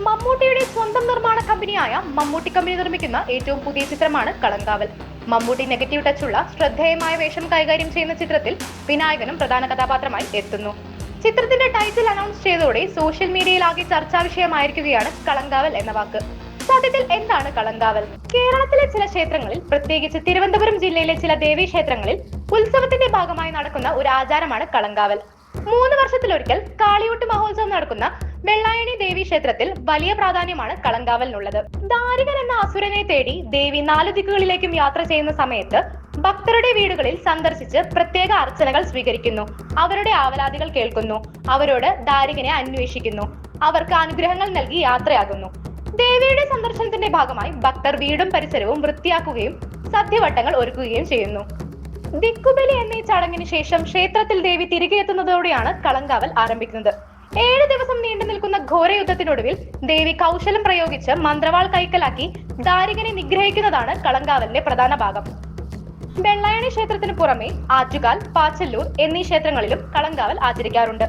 മമ്മൂട്ടിയുടെ സ്വന്തം നിർമ്മാണ കമ്പനിയായ മമ്മൂട്ടി കമ്പനി നിർമ്മിക്കുന്ന ഏറ്റവും പുതിയ ചിത്രമാണ് കളങ്കാവൽ. മമ്മൂട്ടി നെഗറ്റീവ് ടച്ചുള്ള ശ്രദ്ധേയമായ വേഷം കൈകാര്യം ചെയ്യുന്ന ചിത്രത്തിൽ വിനായകനും പ്രധാന കഥാപാത്രമായി എത്തുന്നു. ചിത്രത്തിന്റെ ടൈറ്റിൽ അനൗൺസ് ചെയ്തതോടെ സോഷ്യൽ മീഡിയയിൽ ആകെ ചർച്ചാ വിഷയമായിരിക്കുകയാണ് കളങ്കാവൽ എന്ന വാക്ക്. സത്യത്തിൽ എന്താണ് കളങ്കാവൽ? കേരളത്തിലെ ചില ക്ഷേത്രങ്ങളിൽ, പ്രത്യേകിച്ച് തിരുവനന്തപുരം ജില്ലയിലെ ചില ദേവീ ക്ഷേത്രങ്ങളിൽ ഉത്സവത്തിന്റെ ഭാഗമായി നടക്കുന്ന ഒരു ആചാരമാണ് കളങ്കാവൽ. 3 വർഷത്തിലൊരിക്കൽ കാളിയൂട്ട് മഹോത്സവം നടക്കുന്ന വെള്ളായണി ദേവി ക്ഷേത്രത്തിൽ വലിയ പ്രാധാന്യമാണ് കളങ്കാവലിനുള്ളത്. ദാരികൻ എന്ന അസുരനെ തേടി ദേവി 4 ദിക്കുകളിലേക്കും യാത്ര ചെയ്യുന്ന സമയത്ത് ഭക്തരുടെ വീടുകളിൽ സന്ദർശിച്ച് പ്രത്യേക അർച്ചനകൾ സ്വീകരിക്കുന്നു. അവരുടെ ആവലാതികൾ കേൾക്കുന്നു, അവരോട് ദാരികനെ അന്വേഷിക്കുന്നു, അവർക്ക് അനുഗ്രഹങ്ങൾ നൽകി യാത്രയാകുന്നു. ദേവിയുടെ സന്ദർശനത്തിന്റെ ഭാഗമായി ഭക്തർ വീടും പരിസരവും വൃത്തിയാക്കുകയും സദ്യവട്ടങ്ങൾ ഒരുക്കുകയും ചെയ്യുന്നു. ദിക്കുബലി എന്ന ഈ ചടങ്ങിന് ശേഷം ക്ഷേത്രത്തിൽ ദേവി തിരികെ എത്തുന്നതോടെയാണ് കളങ്കാവൽ ആരംഭിക്കുന്നത്. 7 ദിവസം നീണ്ടു നിൽക്കുന്ന ഘോരയുദ്ധത്തിനൊടുവിൽ ദേവി കൗശലം പ്രയോഗിച്ച് മന്ത്രവാൾ കൈക്കലാക്കി ദാരികനെ നിഗ്രഹിക്കുന്നതാണ് കളങ്കാവലിന്റെ പ്രധാന ഭാഗം. വെള്ളായണി ക്ഷേത്രത്തിന് പുറമെ ആറ്റുകാൽ, പാച്ചല്ലൂർ എന്നീ ക്ഷേത്രങ്ങളിലും കളങ്കാവൽ ആചരിക്കാറുണ്ട്.